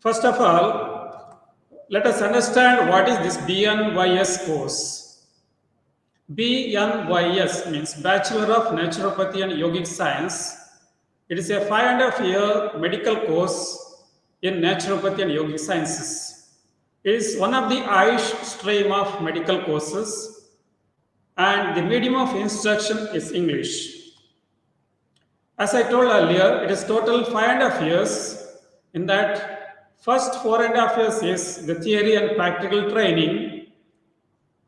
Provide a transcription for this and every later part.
First of all, let us understand what is this BNYS course. BNYS means Bachelor of Naturopathy and Yogic Science. It is a 5.5-year medical course in naturopathy and yogic sciences. It is one of the Ayush stream of medical courses, and the medium of instruction is English. As I told earlier, it is total 5.5 years. In that, first 4.5 years is the theory and practical training,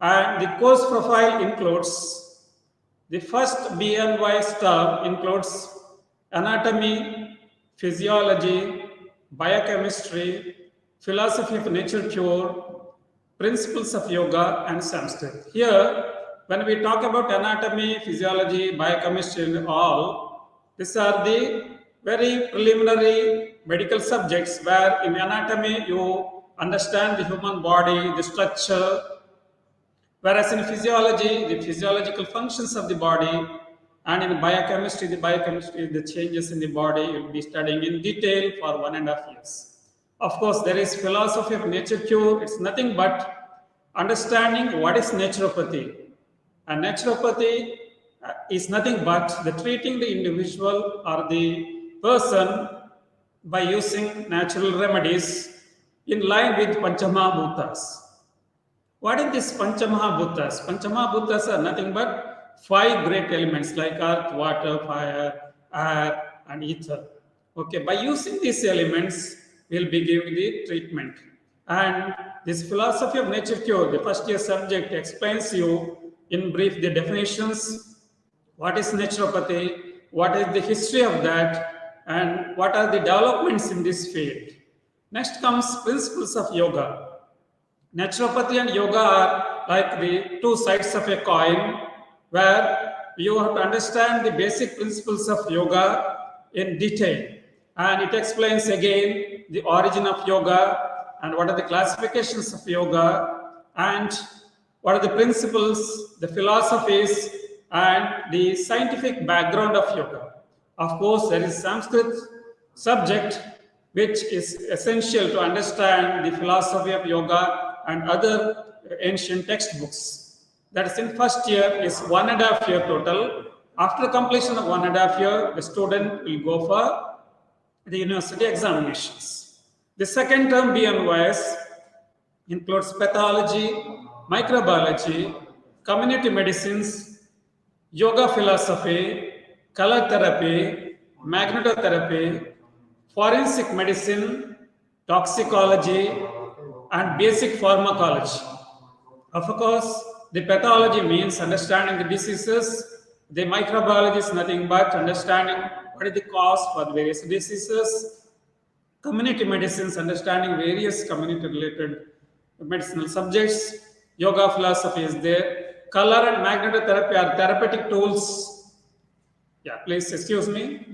and the course profile includes the first BNYS term includes anatomy, physiology, biochemistry, philosophy of nature cure, principles of yoga, and Sanskrit. Here, when we talk about anatomy, physiology, biochemistry, and all, these are the very preliminary medical subjects where in anatomy you understand the human body, the structure, whereas in physiology, the physiological functions of the body, and in biochemistry, the changes in the body, you'll be studying in detail for 1.5 years. Of course, there is philosophy of nature cure. It's nothing but understanding what is naturopathy. And naturopathy is nothing but the treating the individual or the person by using natural remedies in line with Panchamahabhutas. What is this Panchamahabhutas? Panchamahabhutas are nothing but 5 great elements like earth, water, fire, air, and ether. Okay, by using these elements, we'll be giving the treatment. And this philosophy of nature cure, the first year subject explains you in brief the definitions, what is naturopathy, what is the history of that, and what are the developments in this field. Next comes principles of yoga. Naturopathy and yoga are like the 2 sides of a coin, where you have to understand the basic principles of yoga in detail. And it explains again the origin of yoga and what are the classifications of yoga and what are the principles, the philosophies, and the scientific background of yoga. Of course, there is Sanskrit subject which is essential to understand the philosophy of yoga and other ancient textbooks. That is in first year is 1.5 year total. After completion of 1.5 year, the student will go for the university examinations. The second term BNYS includes pathology, microbiology, community medicines, yoga philosophy, color therapy, magnetotherapy, forensic medicine, toxicology, and basic pharmacology. Of course, the pathology means understanding the diseases. The microbiology is nothing but understanding what is the cause for the various diseases. Community medicines, understanding various community-related medicinal subjects. Yoga philosophy is there. Color and magnetotherapy are therapeutic tools. Yeah, please excuse me.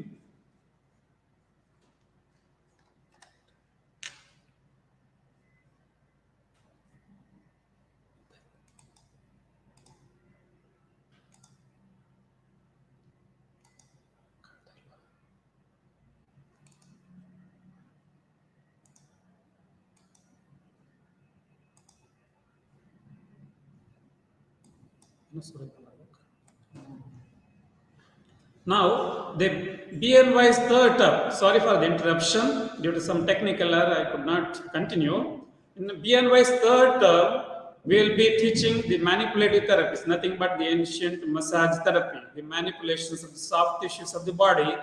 Now, the BNY's third term, sorry for the interruption, due to some technical error, I could not continue. In the BNY's third term, we will be teaching the manipulative therapies, nothing but the ancient massage therapy, the manipulations of the soft tissues of the body.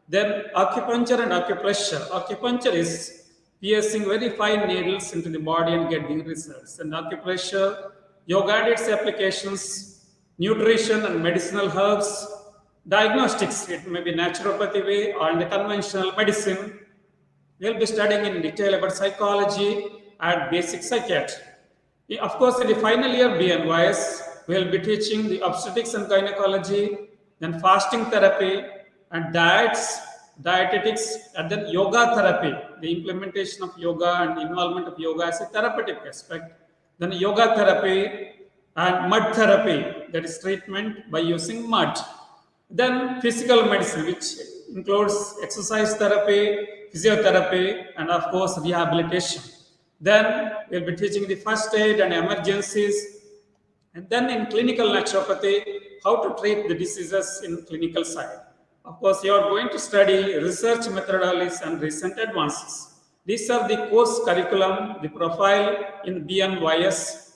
Then acupuncture and acupressure. Acupuncture is piercing very fine needles into the body and getting results. And acupressure, yoga and its applications, nutrition and medicinal herbs, diagnostics, it may be naturopathy way or in the conventional medicine. We'll be studying in detail about psychology and basic psychiatry. Of course, in the final year BNYS, we'll be teaching the obstetrics and gynecology, then fasting therapy and diets, dietetics, and then yoga therapy, the implementation of yoga and involvement of yoga as a therapeutic aspect. Then yoga therapy and mud therapy, that is treatment by using mud. Then physical medicine, which includes exercise therapy, physiotherapy, and of course rehabilitation. Then we'll be teaching the first aid and emergencies, and then in clinical naturopathy, how to treat the diseases in clinical side. Of course, you are going to study research methodologies and recent advances. These are the course curriculum, the profile in BNYS.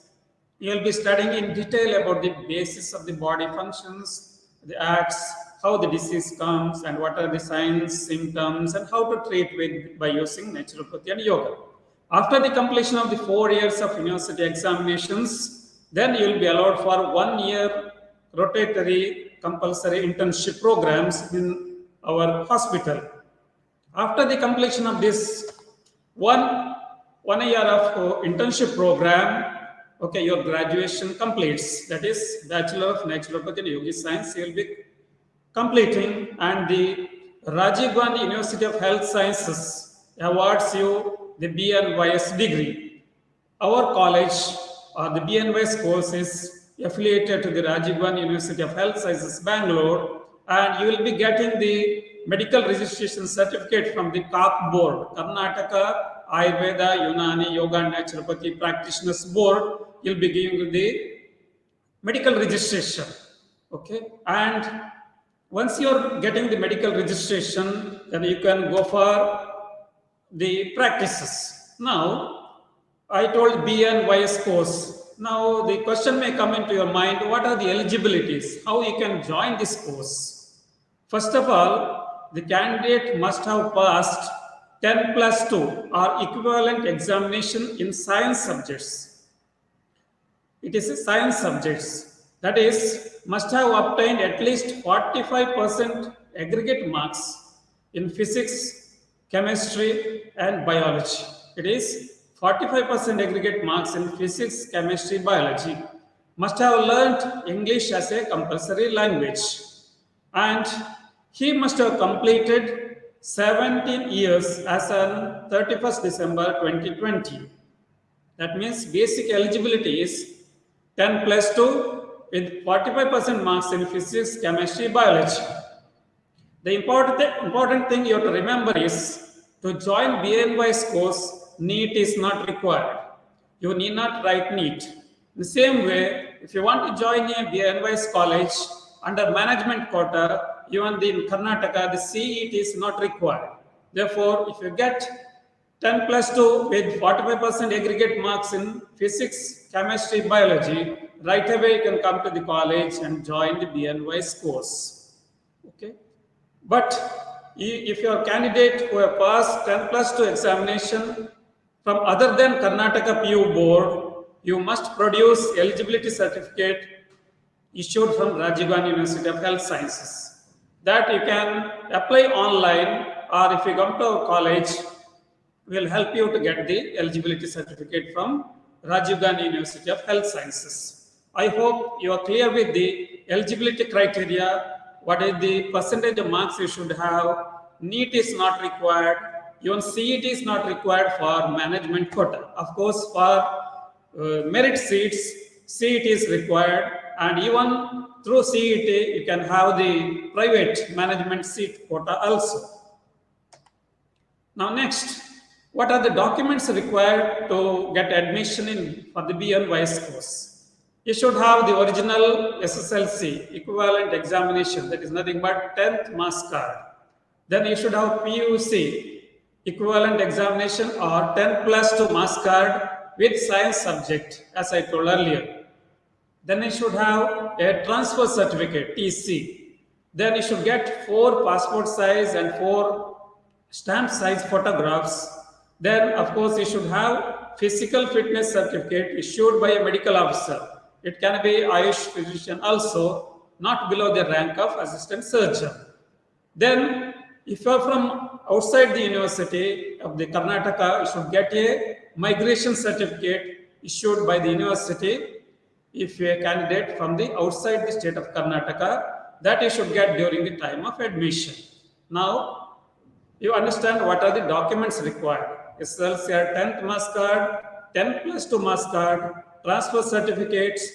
You will be studying in detail about the basis of the body functions, the acts, how the disease comes, and what are the signs, symptoms, and how to treat by using naturopathy and yoga. After the completion of the 4 years of university examinations, then you will be allowed for 1 year rotatory compulsory internship programs in our hospital. After the completion of this one year of internship program, okay, your graduation completes. That is Bachelor of Naturopathy and Yogic Science you will be completing, and the Rajiv Gandhi University of Health Sciences awards you the BNYS degree. Our college or the BNYS course is affiliated to the Rajiv Gandhi University of Health Sciences, Bangalore, and you will be getting the medical registration certificate from the CAP board, Karnataka Ayurveda, Unani, Yoga and Naturopathy Practitioners Board. You'll be giving the medical registration. Okay, and once you're getting the medical registration, then you can go for the practices. Now, I told BNYS course. Now, the question may come into your mind, what are the eligibilities? How you can join this course? First of all, the candidate must have passed 10+2 or equivalent examination in science subjects. It is a science subjects. That is, must have obtained at least 45% aggregate marks in physics, chemistry, and biology. It is 45% aggregate marks in physics, chemistry, biology. Must have learned English as a compulsory language. And he must have completed 17 years as on 31st December 2020. That means basic eligibility is 10+2 with 45% marks in physics, chemistry, biology. The important thing you have to remember is to join BNYS course, NEET is not required. You need not write NEET. The same way, if you want to join a BNYS college under management quota, even in Karnataka, the CET is not required. Therefore, if you get 10+2 with 45% aggregate marks in physics, chemistry, biology, right away you can come to the college and join the BNYS course. Okay, but if you are a candidate who have passed 10+2 examination from other than Karnataka PU board, you must produce eligibility certificate issued from Rajiv Gandhi University of Health Sciences. That you can apply online, or if you come to our college, we will help you to get the eligibility certificate from Rajiv Gandhi University of Health Sciences. I hope you are clear with the eligibility criteria. What is the percentage of marks you should have? NEET is not required. Even CET is not required for management quota. Of course, for merit seats, CET is required, and even through CET, you can have the private management seat quota also. Now next, what are the documents required to get admission for the BNYS course? You should have the original SSLC equivalent examination, that is nothing but 10th marks card. Then you should have PUC equivalent examination or 10+2 marks card with science subject, as I told earlier. Then you should have a transfer certificate, TC. Then you should get 4 passport size and 4 stamp size photographs. Then, of course, you should have physical fitness certificate issued by a medical officer. It can be Ayush physician also, not below the rank of assistant surgeon. Then, if you are from outside the university of the Karnataka, you should get a migration certificate issued by the university. If you are a candidate from the outside the state of Karnataka, that you should get during the time of admission. Now, you understand what are the documents required. SSLC 10th marks card, 10+2 marks card, transfer certificates,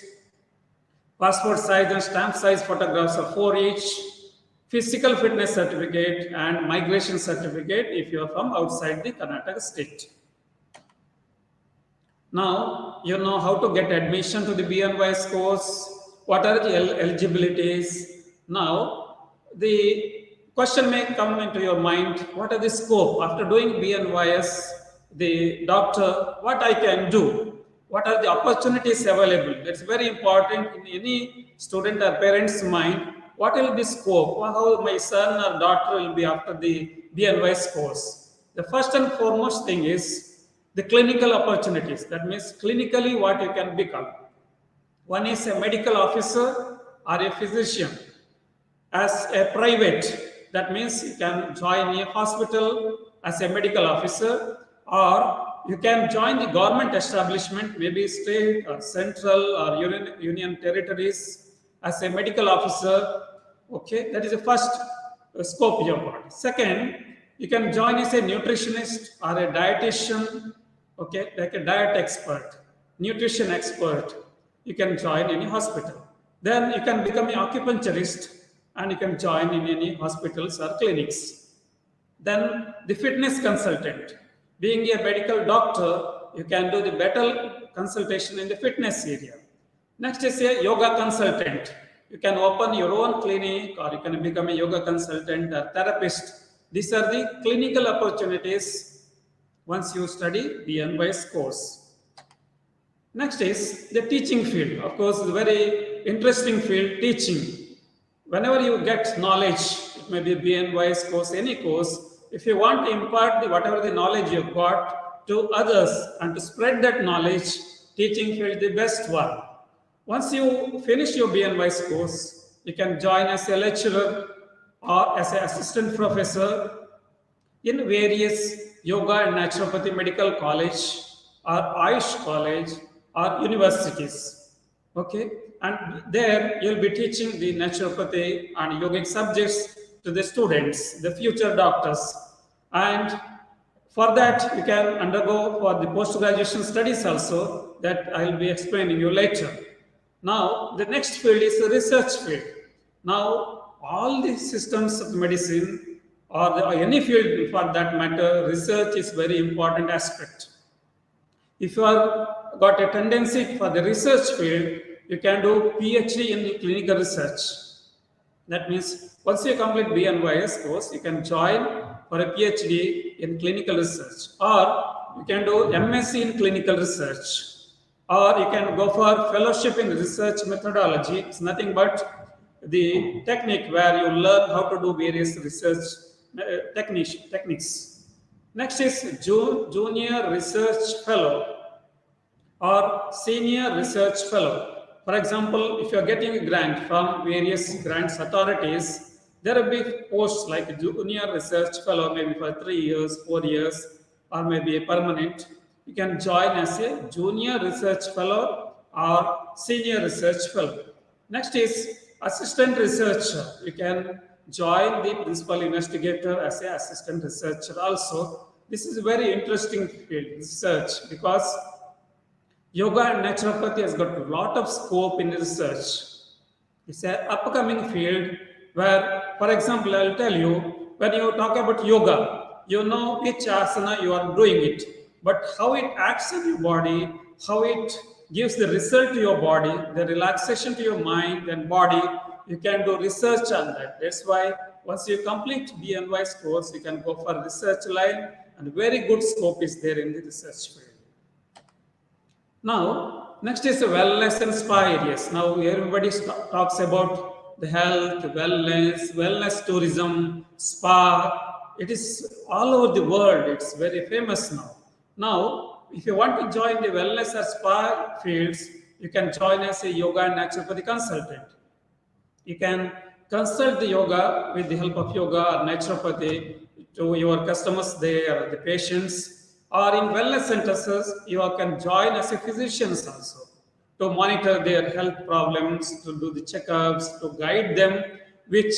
passport size and stamp size photographs of 4 each, physical fitness certificate and migration certificate if you are from outside the Karnataka state. Now, you know how to get admission to the BNYS course, what are the eligibilities. Now, the question may come into your mind, what are the scope? After doing BNYS, the doctor, what I can do? What are the opportunities available? That's very important in any student or parent's mind. What will be scope? How my son or daughter will be after the BNYS course? The first and foremost thing is the clinical opportunities. That means clinically what you can become. One is a medical officer or a physician. As a private, that means you can join a hospital as a medical officer, or you can join the government establishment, maybe state or central or union territories as a medical officer. Okay, that is the first scope you have got. Second, you can join as a nutritionist or a dietitian, okay, like a diet expert, nutrition expert. You can join any hospital. Then you can become an acupuncturist and you can join in any hospitals or clinics. Then the fitness consultant. Being a medical doctor, you can do the better consultation in the fitness area. Next is a yoga consultant. You can open your own clinic or you can become a yoga consultant or therapist. These are the clinical opportunities once you study BNYS course. Next is the teaching field. Of course, it's a very interesting field, teaching. Whenever you get knowledge, it may be BNYS course, any course, if you want to impart whatever the knowledge you've got to others and to spread that knowledge, teaching field is the best one. Once you finish your BNYS course, you can join as a lecturer or as an assistant professor in various Yoga and Naturopathy medical college or Ayush college or universities. Okay, and there you'll be teaching the naturopathy and yogic subjects to the students, the future doctors. And for that, you can undergo for the post-graduation studies also, that I'll be explaining you later. Now, the next field is the research field. Now, all the systems of medicine or any field for that matter, research is very important aspect. If you are got a tendency for the research field, you can do PhD in clinical research. That means once you complete BNYS course, you can join for a PhD in clinical research, or you can do MSc in clinical research, or you can go for fellowship in research methodology. It's nothing but the technique where you learn how to do various research techniques. Next is junior research fellow or senior research fellow. For example, if you are getting a grant from various grants authorities, there will be posts like junior research fellow, maybe for 3 years, 4 years, or maybe a permanent. You can join as a junior research fellow or senior research fellow. Next is assistant researcher. You can join the principal investigator as an assistant researcher also. This is a very interesting field, research, because yoga and naturopathy has got a lot of scope in research. It's an upcoming field where, for example, I'll tell you, when you talk about yoga, you know which asana you are doing it, but how it acts on your body, how it gives the result to your body, the relaxation to your mind and body, you can do research on that. That's why once you complete BNYS course, you can go for research line, and very good scope is there in the research field. Now, next is the wellness and spa areas. Now, everybody talks about the health, wellness tourism, spa. It is all over the world. It's very famous now. Now, if you want to join the wellness or spa fields, you can join as a yoga and naturopathy consultant. You can consult the yoga with the help of yoga or naturopathy to your customers there, the patients. Or in wellness centers, you can join as a physicians also to monitor their health problems, to do the checkups, to guide them which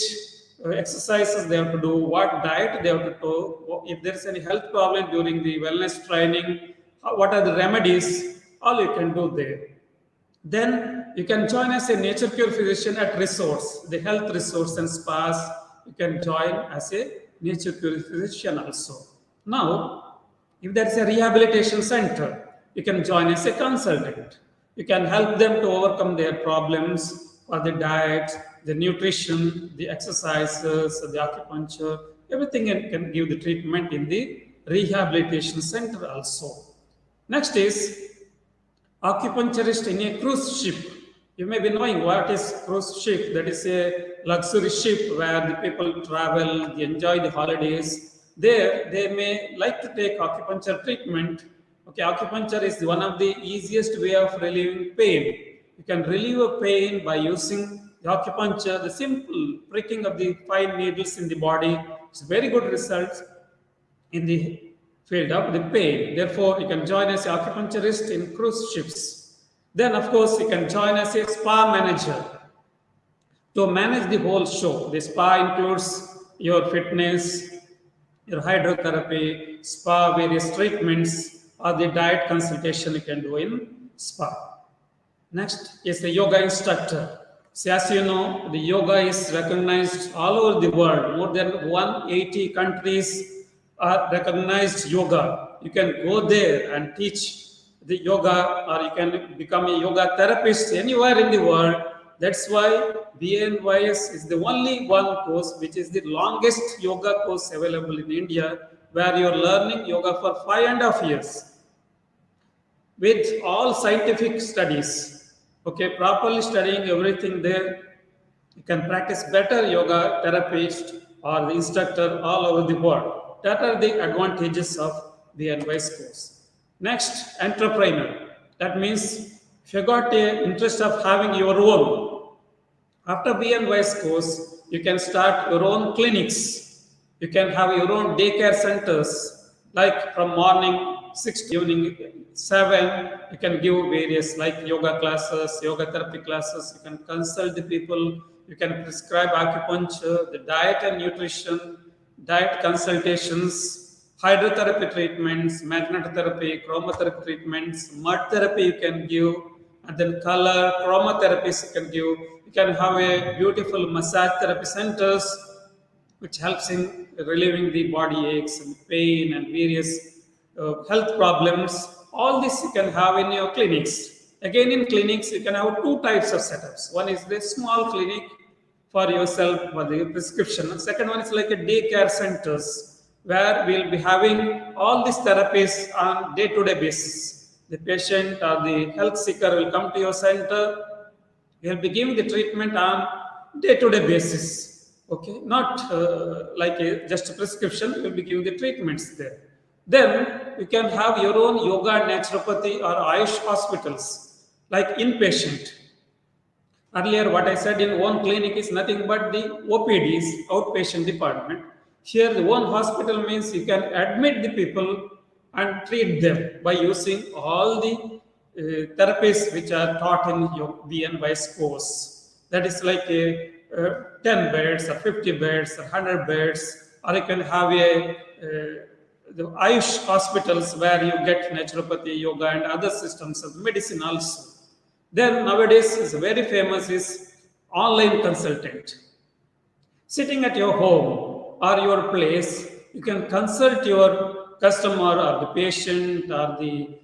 exercises they have to do, what diet they have to do, if there is any health problem during the wellness training, what are the remedies, all you can do there. Then you can join as a nature cure physician at resorts, the health resorts and spas, you can join as a naturopathic physician also. Now, if there is a rehabilitation center, you can join as a consultant. You can help them to overcome their problems for the diet, the nutrition, the exercises, the acupuncture, everything, and can give the treatment in the rehabilitation center also. Next is acupuncturist in a cruise ship. You may be knowing what is cruise ship. That is a luxury ship where the people travel, they enjoy the holidays. There, they may like to take acupuncture treatment. Okay, acupuncture is one of the easiest way of relieving pain. You can relieve a pain by using the acupuncture, the simple pricking of the fine needles in the body. It's very good results in the field of the pain. Therefore, you can join as an acupuncturist in cruise ships. Then, of course, you can join as a spa manager to manage the whole show. The spa includes your fitness, your hydrotherapy, spa various treatments, or the diet consultation you can do in spa. Next is the yoga instructor. So as you know, the yoga is recognized all over the world. More than 180 countries are recognized yoga. You can go there and teach the yoga, or you can become a yoga therapist anywhere in the world. That's why BNYS is the only one course which is the longest yoga course available in India, where you're learning yoga for 5.5 years with all scientific studies. Okay, properly studying everything there, you can practice better yoga therapist or the instructor all over the world. That are the advantages of the BNYS course. Next, entrepreneur. That means if you got a interest of having your own, after BNYS course, you can start your own clinics. You can have your own daycare centers, like from morning 6 to evening 7, you can give various like yoga classes, yoga therapy classes. You can consult the people. You can prescribe acupuncture, the diet and nutrition, diet consultations, hydrotherapy treatments, magnetotherapy, chromotherapy treatments, mud therapy you can give, and then color, chromatotherapies you can give. You can have a beautiful massage therapy centers which helps in relieving the body aches and pain and various health problems. All this you can have in your clinics. Again, in clinics, you can have two types of setups. One is the small clinic for yourself for the prescription. And second one is like a daycare centers where we'll be having all these therapies on day-to-day basis. The patient or the health seeker will come to your center. We'll be giving the treatment on day-to-day basis. Okay, not just a prescription. We'll be giving the treatments there. Then you can have your own yoga and naturopathy or Ayush hospitals, like inpatient. Earlier, what I said in one clinic is nothing but the OPDs, outpatient department. Here, the one hospital means you can admit the people and treat them by using all the therapies which are taught in your BNYS course. That is like a 10 beds or 50 beds or 100 beds, or you can have the Ayush hospitals where you get naturopathy, yoga, and other systems of medicine also. Then nowadays is very famous is online consultant. Sitting at your home or your place, you can consult your customer or the patient or the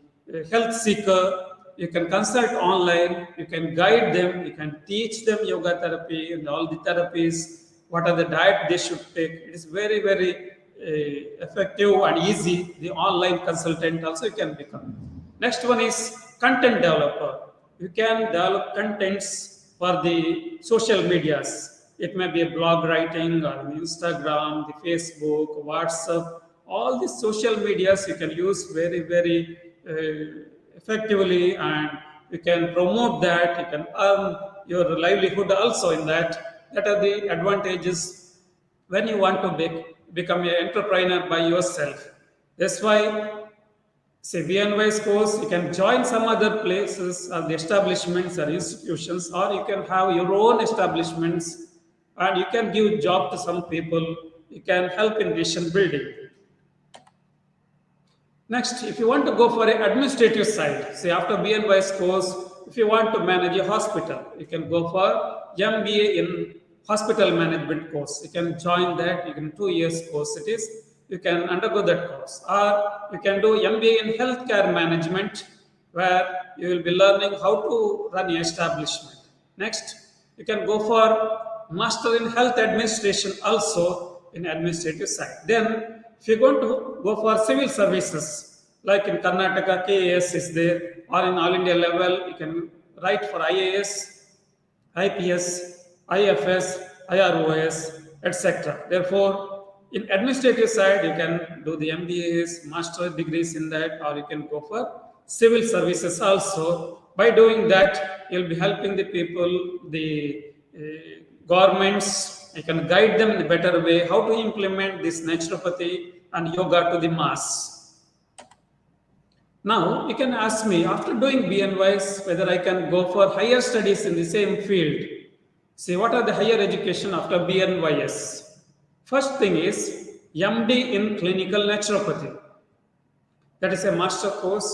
health seeker. You can consult online, you can guide them, you can teach them yoga therapy and all the therapies, what are the diet they should take. It is very, very effective and easy. The online consultant also you can become. Next one is content developer. You can develop contents for the social medias. It may be a blog writing or Instagram, the Facebook, WhatsApp. All these social medias you can use very, very effectively, and you can promote that. You can earn your livelihood also in that. That are the advantages when you want to become an entrepreneur by yourself. That's why, say, BNYS course, you can join some other places or the establishments or institutions, or you can have your own establishments and you can give job to some people. You can help in nation building. Next, if you want to go for an administrative side, say after BNYS course, if you want to manage a hospital, you can go for MBA in hospital management course. You can join that. You can 2 years course it is. You can undergo that course, or you can do MBA in healthcare management, where you will be learning how to run an establishment. Next, you can go for master in health administration also in administrative side. Then, if you're going to go for civil services, like in Karnataka, KAS is there, or in all India level, you can write for IAS, IPS, IFS, IROS, etc. Therefore, in administrative side, you can do the MBAs, master degrees in that, or you can go for civil services also. By doing that, you'll be helping the people, the governments. You can guide them in a better way how to implement this naturopathy and yoga to the mass. Now, you can ask me, after doing BNYS, whether I can go for higher studies in the same field. See, what are the higher education after BNYS? First thing is MD in clinical naturopathy. That is a master course,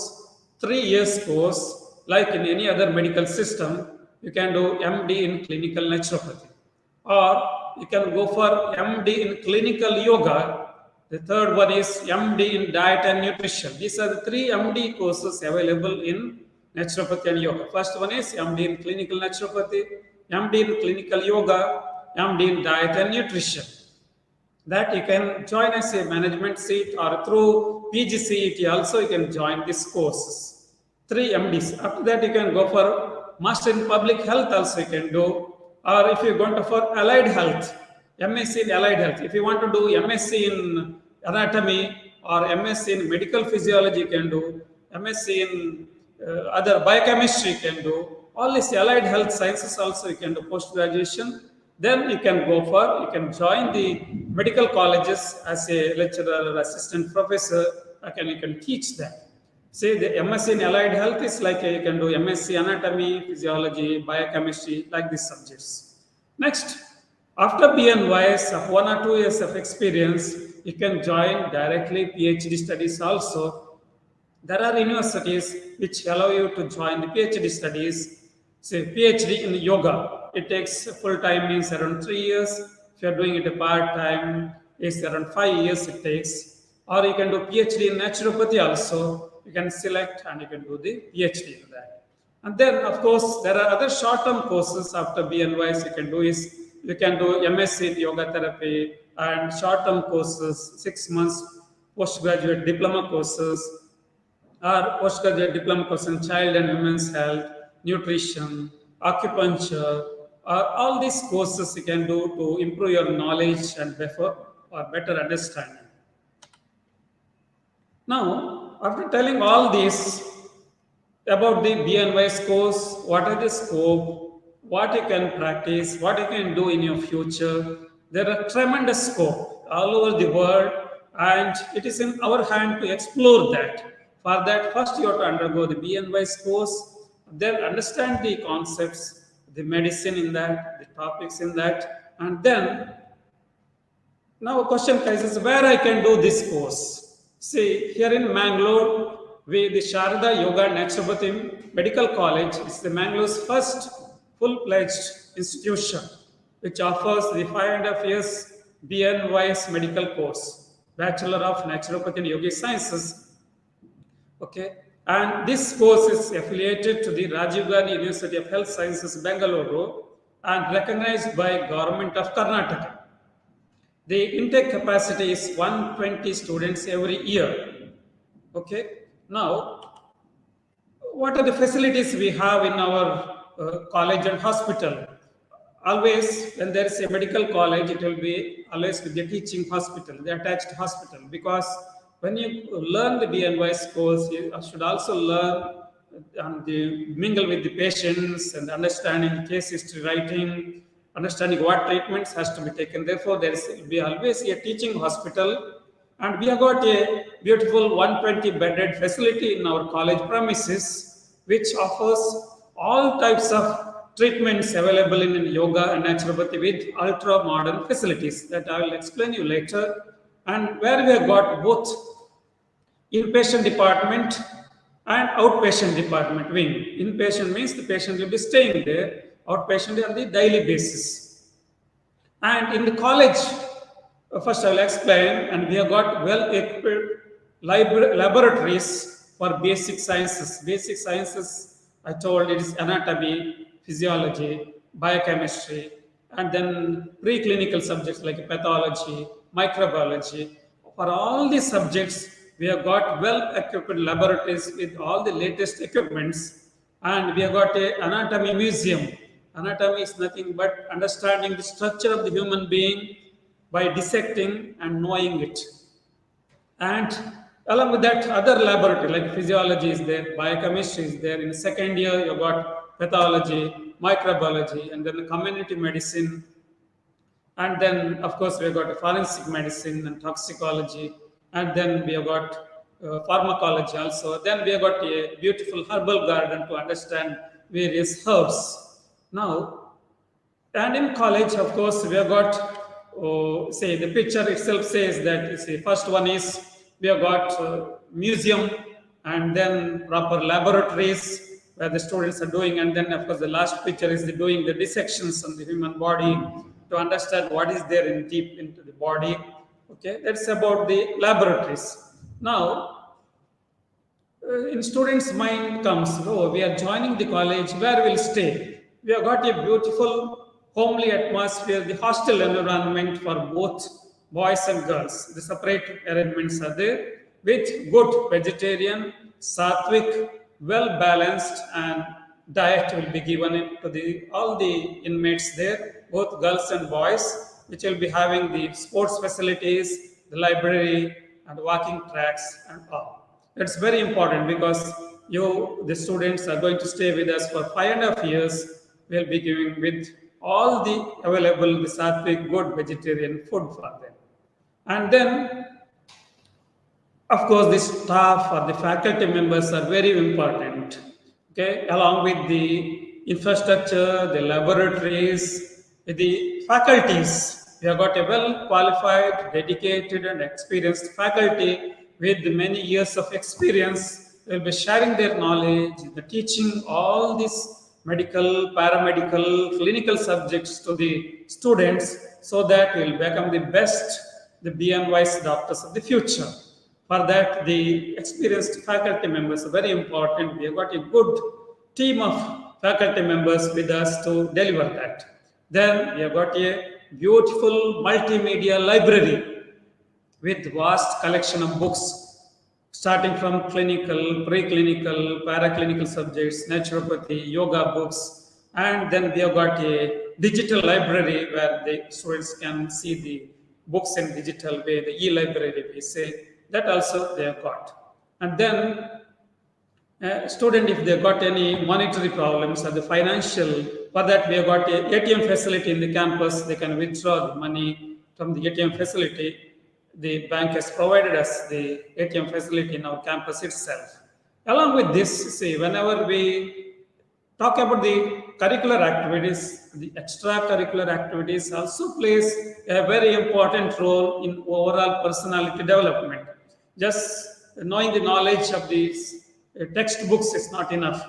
3 years course. Like in any other medical system, you can do MD in clinical naturopathy. Or you can go for MD in clinical yoga. The third one is MD in diet and nutrition. These are the 3 MD courses available in naturopathy and yoga. First one is MD in clinical naturopathy, MD in clinical yoga, MD in diet and nutrition. That you can join as a management seat, or through PGCET also you can join these courses. 3 MDs. After that you can go for Master in Public Health also you can do. Or if you're going to for Allied Health, MSc in Allied Health. If you want to do MSc in Anatomy or MSc in Medical Physiology you can do. MSc in other Biochemistry you can do. All these Allied Health Sciences also you can do post-graduation. Then you can go for, you can join the medical colleges as a lecturer or assistant professor, you can teach that. Say the MSc in Allied Health is like you can do MSc Anatomy, Physiology, Biochemistry, like these subjects. Next, after BNYS of 1 or 2 years of experience, you can join directly PhD studies also. There are universities which allow you to join the PhD studies. Say PhD in yoga. It takes full time means around 3 years. If you are doing it a part time, it's around 5 years it takes. Or you can do PhD in naturopathy also. You can select and you can do the PhD in that. And then, of course, there are other short-term courses after BNYS you can do is you can do MSc in yoga therapy and short-term courses, 6 months postgraduate diploma courses, or postgraduate diploma course in child and women's health, nutrition, acupuncture, all these courses you can do to improve your knowledge and better understanding. Now, after telling all this about the BNYS course, what are the scope, what you can practice, what you can do in your future, there are tremendous scope all over the world, and it is in our hand to explore that. For that, first you have to undergo the BNYS course, then understand the concepts, the medicine in that, the topics in that, and then now a question arises where I can do this course. See, here in Mangalore, the Sharada Yoga and Naturopathy Medical College is the Mangalore's first full-fledged institution which offers the 5.5 years BNYS medical course, Bachelor of Naturopathy and Yogic Sciences. Okay, and this course is affiliated to the Rajiv Gandhi University of Health Sciences, Bangalore, and recognized by Government of Karnataka. The intake capacity is 120 students every year. Okay, now what are the facilities we have in our college and hospital? Always, when there is a medical college, it will be always with the teaching hospital, the attached hospital, because when you learn the BNYS course, you should also learn and mingle with the patients and understanding case history writing, understanding what treatments has to be taken. Therefore, there will be always a teaching hospital, and we have got a beautiful 120 bedded facility in our college premises, which offers all types of treatments available in yoga and naturopathy with ultra modern facilities that I will explain you later, and where we have got both inpatient department and outpatient department wing. Inpatient means the patient will be staying there, outpatient on the daily basis. And in the college, first I will explain, and we have got well-equipped laboratories for basic sciences. Basic sciences, I told it is anatomy, physiology, biochemistry, and then preclinical subjects like pathology, microbiology. For all these subjects, we have got well-equipped laboratories with all the latest equipments, and we have got a anatomy museum. Anatomy is nothing but understanding the structure of the human being by dissecting and knowing it. And along with that, other laboratory like physiology is there, biochemistry is there. In the second year, you got pathology, microbiology, and then the community medicine. And then, of course, we've got forensic medicine and toxicology. And then we have got pharmacology also. Then we have got a beautiful herbal garden to understand various herbs. Now, and in college, of course, we have got, say, the picture itself says that, see, first one is we have got museum, and then proper laboratories where the students are doing, and then, of course, the last picture is doing the dissections on the human body to understand what is there in deep into the body. Okay, that's about the laboratories. Now, in students' mind comes, oh, we are joining the college, where we'll stay. We have got a beautiful homely atmosphere, the hostel environment for both boys and girls. The separate arrangements are there with good vegetarian, sattvic, well balanced, and diet will be given to all the inmates there, both girls and boys, which will be having the sports facilities, the library, and walking tracks and all. It's very important because the students are going to stay with us for 5.5 years. We'll be giving with all the available, the sattvic, good vegetarian food for them. And then, of course, the staff or the faculty members are very important. Okay, along with the infrastructure, the laboratories, the faculties. We have got a well qualified, dedicated, and experienced faculty with many years of experience. They will be sharing their knowledge, the teaching all these medical, paramedical, clinical subjects to the students so that we will become the best, the BNYS doctors of the future. For that, the experienced faculty members are very important. We have got a good team of faculty members with us to deliver that. Then we have got a beautiful multimedia library with vast collection of books starting from clinical, preclinical, paraclinical subjects, naturopathy, yoga books, and then we have got a digital library where the students can see the books in digital way, the e-library we say, that also they have got. And then student, if they got any monetary problems or the financial, for that we have got a ATM facility in the campus, they can withdraw the money from the ATM facility. The bank has provided us the ATM facility in our campus itself. Along with this, see, whenever we talk about the curricular activities, the extracurricular activities also plays a very important role in overall personality development. Just knowing the knowledge of these textbooks is not enough.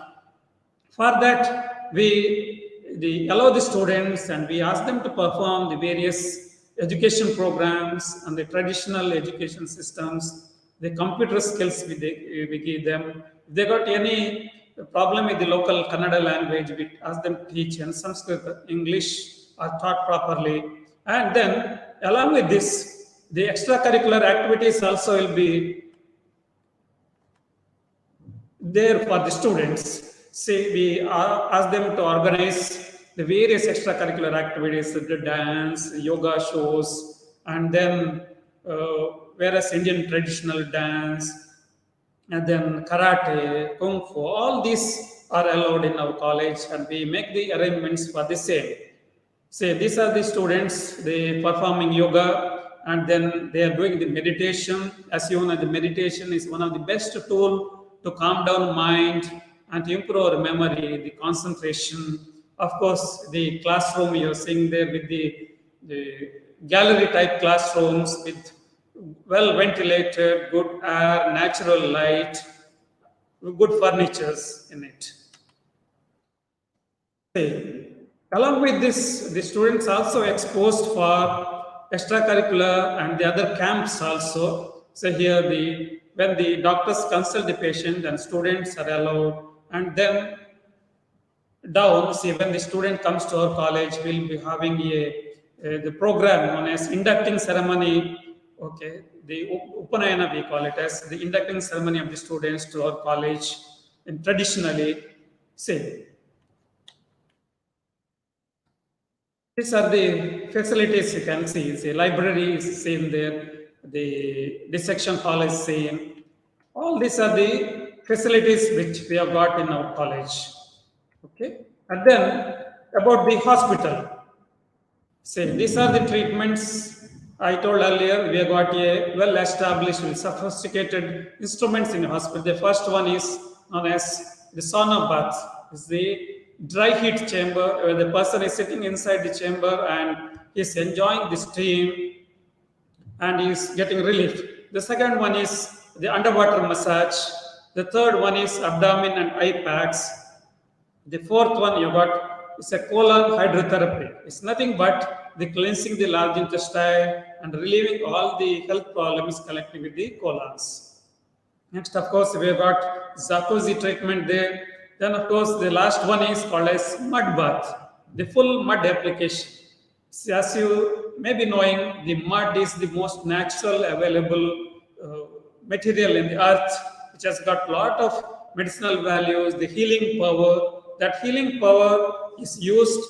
For that, we allow the students and we ask them to perform the various education programs and the traditional education systems, the computer skills we give them. If they got any problem with the local Kannada language, we ask them to teach, and Sanskrit, English are taught properly. And then, along with this, the extracurricular activities also will be there for the students. Say we ask them to organize the various extracurricular activities, the dance, yoga shows, and then various Indian traditional dance, and then karate, kung fu, all these are allowed in our college, and we make the arrangements for the same. Say these are the students, they performing yoga, and then they are doing the meditation. As you know, the meditation is one of the best tool to calm down mind and to improve our memory, the concentration. Of course, the classroom you're seeing there with the gallery type classrooms with well ventilated, good air, natural light, good furnitures in it. Along with this, the students also exposed for extracurricular and the other camps also. So here when the doctors consult the patient and students are allowed, and then down, see when the student comes to our college, we'll be having the program known as inducting ceremony. Okay, the Upanayana we call it as the inducting ceremony of the students to our college. And traditionally, say these are the facilities you can see. The library is seen there, the dissection hall is seen. All these are the facilities which we have got in our college. Okay, and then about the hospital. Say these are the treatments I told earlier. We have got a well-established, sophisticated instruments in the hospital. The first one is known as the sauna bath. It's the dry heat chamber where the person is sitting inside the chamber and is enjoying the steam and is getting relief. The second one is the underwater massage. The third one is abdomen and eye packs. The fourth one you got is a colon hydrotherapy. It's nothing but the cleansing the large intestine and relieving all the health problems connected with the colons. Next, of course, we have got jacuzzi treatment there. Then, of course, the last one is called as mud bath, the full mud application. See, as you may be knowing, the mud is the most natural available material in the earth, which has got a lot of medicinal values, the healing power. That healing power is used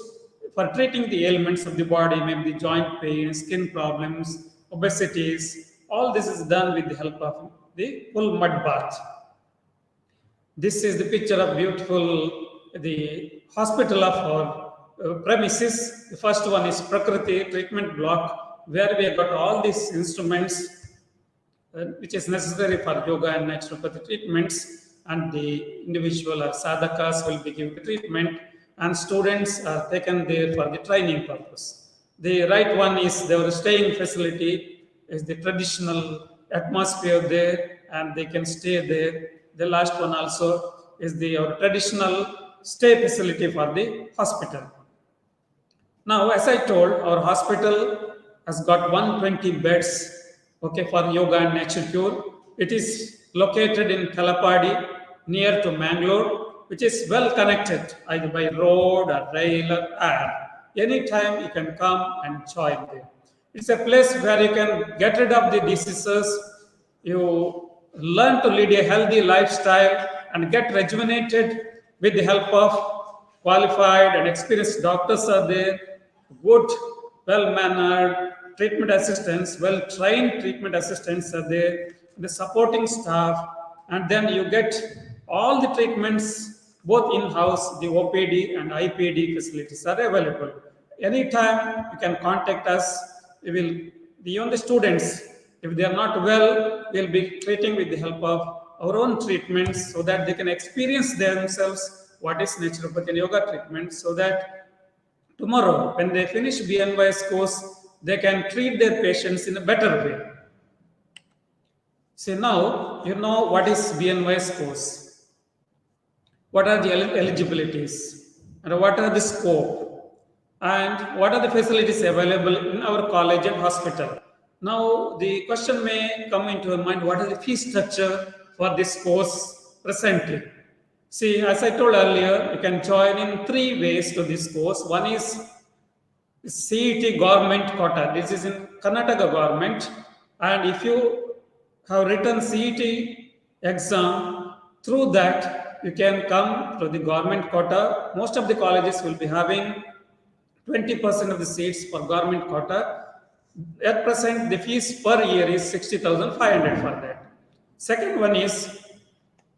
for treating the ailments of the body, maybe the joint pain, skin problems, obesities. All this is done with the help of the full mud bath. This is the picture of the hospital of our premises. The first one is Prakriti treatment block, where we have got all these instruments which is necessary for yoga and naturopathy treatments, and the individual or sadhakas will be given the treatment, and students are taken there for the training purpose. The right one is their staying facility, is the traditional atmosphere there, and they can stay there. The last one also is our traditional stay facility for the hospital. Now, as I told, our hospital has got 120 beds, okay, for yoga and nature cure. It is located in Kalapadi, near to Mangalore, which is well connected either by road or rail or air. Anytime you can come and join there. It's a place where you can get rid of the diseases, you learn to lead a healthy lifestyle and get rejuvenated with the help of qualified and experienced doctors are there, good, well-mannered treatment assistants, well-trained treatment assistants are there, the supporting staff, and then you get all the treatments both in-house, the OPD and IPD facilities are available. Anytime you can contact us, we will, beyond the students, if they are not well, we'll be treating with the help of our own treatments so that they can experience themselves what is naturopathy and yoga treatment, so that tomorrow when they finish BNYS course, they can treat their patients in a better way. So now you know what is BNYS course, what are the eligibilities, and what are the scope, and what are the facilities available in our college and hospital. Now the question may come into your mind, what is the fee structure for this course presently? See, as I told earlier, you can join in 3 ways to this course. One is CET government quota. This is in Karnataka government, and if you have written CET exam, through that you can come to the government quota. Most of the colleges will be having 20% of the seats for government quota. At present, the fees per year is 60,500 for that. Second one is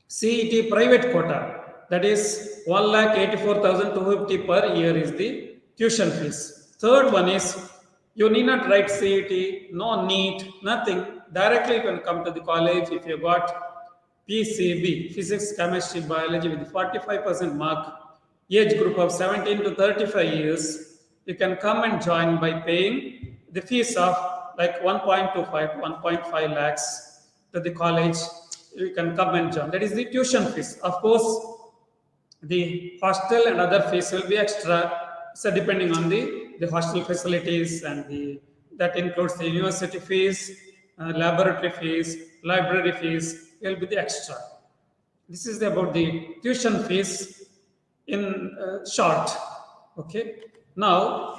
CET private quota. That is 1,84,250 per year is the tuition fees. Third one is you need not write CET, no NEET, nothing. Directly you can come to the college if you got PCB, physics, chemistry, biology with 45% mark, age group of 17 to 35 years. You can come and join by paying the fees of like 1.25 to 1.5 lakhs to the college. You can come and join. That is the tuition fees. Of course, the hostel and other fees will be extra. so depending on the hostel facilities and that includes the university fees, laboratory fees, library fees will be the extra. This is about the tuition fees in short. Okay. Now,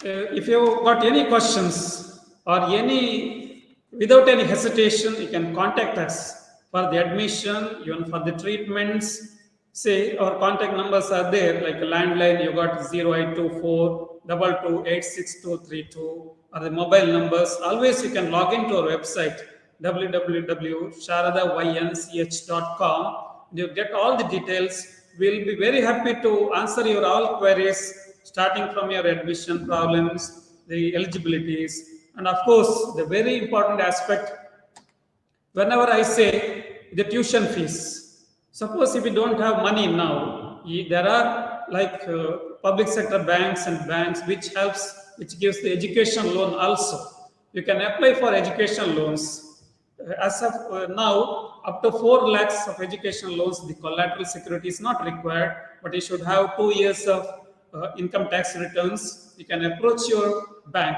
if you got any questions or without any hesitation, you can contact us for the admission, even for the treatments. Say our contact numbers are there, like a landline, you got 0824 228622, or the mobile numbers. Always you can log into our website www.sharadayynch.com. You get all the details. We'll be very happy to answer your all queries, starting from your admission problems, the eligibilities, and of course, the very important aspect, whenever I say the tuition fees, suppose if you don't have money now, there are like public sector banks and banks which gives the education loan also. You can apply for education loans. As of now, up to 4 lakhs of education loans, the collateral security is not required, but you should have 2 years of income tax returns. You can approach your bank.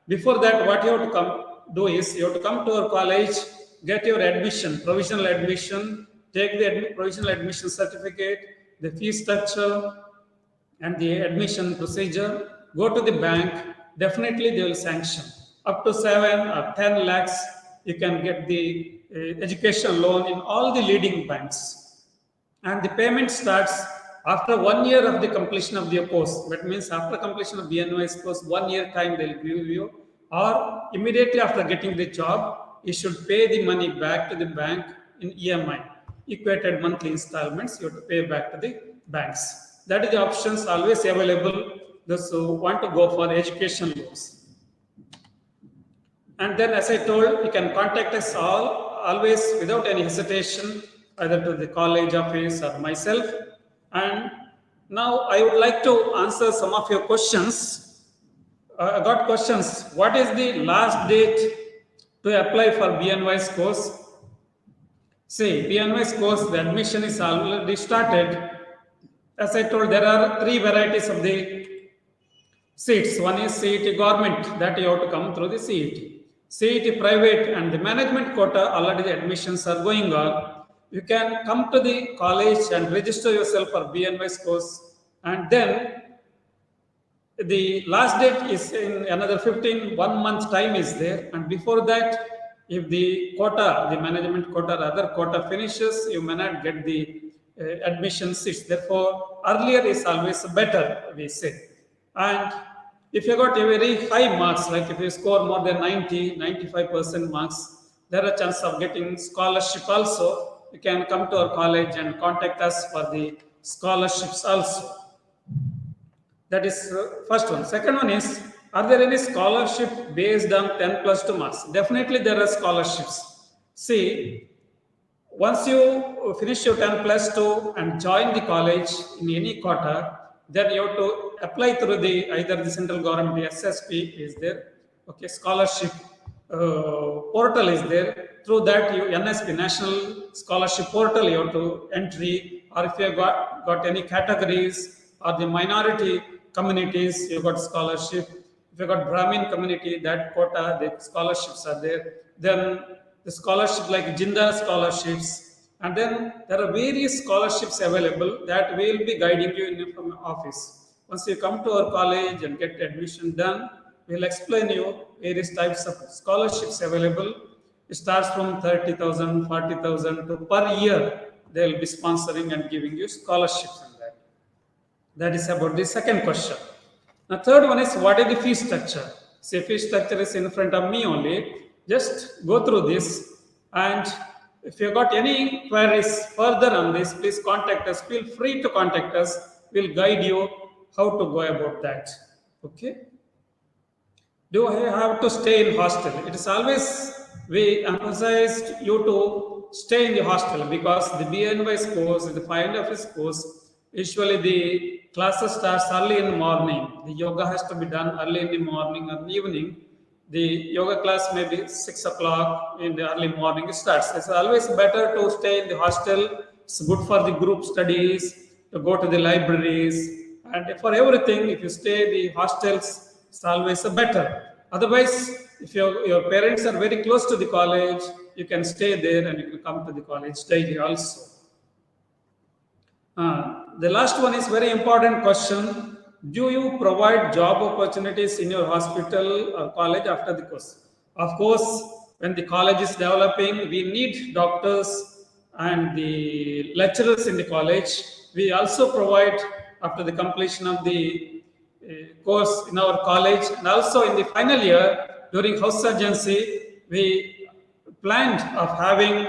Before that, what you have to do is you have to come to our college, get your admission, provisional admission, take the provisional admission certificate, the fee structure, and the admission procedure. Go to the bank. Definitely, they will sanction up to 7 or 10 lakhs. You can get the education loan in all the leading banks, and the payment starts after 1 year of the completion of your course. That means after completion of BNYS course, 1 year time they'll give you, or immediately after getting the job, you should pay the money back to the bank in EMI, equated monthly installments. You have to pay back to the banks. That is the options always available. Those who want to go for education loans. And then, as I told, you can contact us always without any hesitation, either to the college office or myself. And now I would like to answer some of your questions. I got questions. What is the last date to apply for BNYS course? See, BNYS course, the admission is already started. As I told, there are 3 varieties of the seats. One is CET government, that you have to come through the CET. CET private and the management quota, already the admissions are going on. You can come to the college and register yourself for BNYS course, and then the last date is in another 1 month time is there, and before that, if the quota, the management quota or other quota finishes, you may not get the admission seats. Therefore, earlier is always better, we say. And if you got a very high marks, like if you score more than 95% marks, there are chances of getting scholarship also. You can come to our college and contact us for the scholarships also. That is first one. Second one is, are there any scholarship based on 10 plus 2 marks? Definitely there are scholarships. See, once you finish your 10 plus 2 and join the college in any quota, then you have to apply through either the central government, the SSP is there, okay, scholarship portal is there. Through that, NSP, National Scholarship Portal, you have to entry, or if you have got any categories or the minority communities, you got scholarship. If you got Brahmin community, that quota, the scholarships are there. Then the scholarship like Jinda scholarships. And then there are various scholarships available that we will be guiding you from office. Once you come to our college and get admission done, we'll explain you various types of scholarships available. It starts from 30,000, 40,000 to per year. They will be sponsoring and giving you scholarships in that. That is about the second question. The third one is, what is the fee structure? Say fee structure is in front of me only. Just go through this, and if you got any queries further on this, please contact us. Feel free to contact us. We'll guide you how to go about that. Okay. Do I have to stay in hostel? It is always, we emphasized you to stay in the hostel because the BNYS course, the 5.5 course, usually the classes starts early in the morning. The yoga has to be done early in the morning or evening. The yoga class may be 6 o'clock in the early morning it starts. It's always better to stay in the hostel. It's good for the group studies, to go to the libraries And for everything, if you stay the hostels, it's always a better. Otherwise, if your parents are very close to the college, you can stay there and you can come to the college daily also. The last one is very important question. Do you provide job opportunities in your hospital or college after the course? Of course, when the college is developing, we need doctors and the lecturers in the college. We also provide after the completion of the course in our college, and also in the final year during house surgency, we planned of having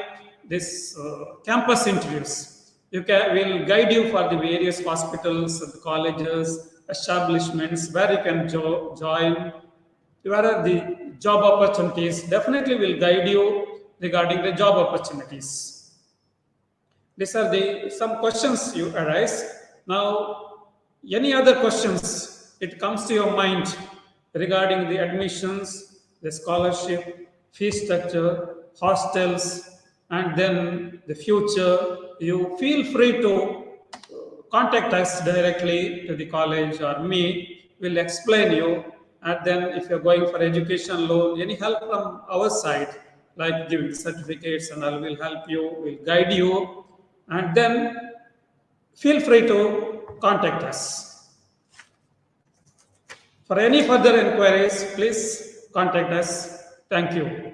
this campus interviews. Will guide you for the various hospitals, the colleges, establishments where you can join. Where are the job opportunities? Definitely will guide you regarding the job opportunities. These are the some questions you arise. Now, any other questions it comes to your mind regarding the admissions, the scholarship, fee structure, hostels, and then the future, you feel free to contact us directly to the college or me. We'll explain you. And then if you're going for education loan, any help from our side, like giving certificates and all, will help you, will guide you. And then feel free to contact us. For any further inquiries, please contact us. Thank you.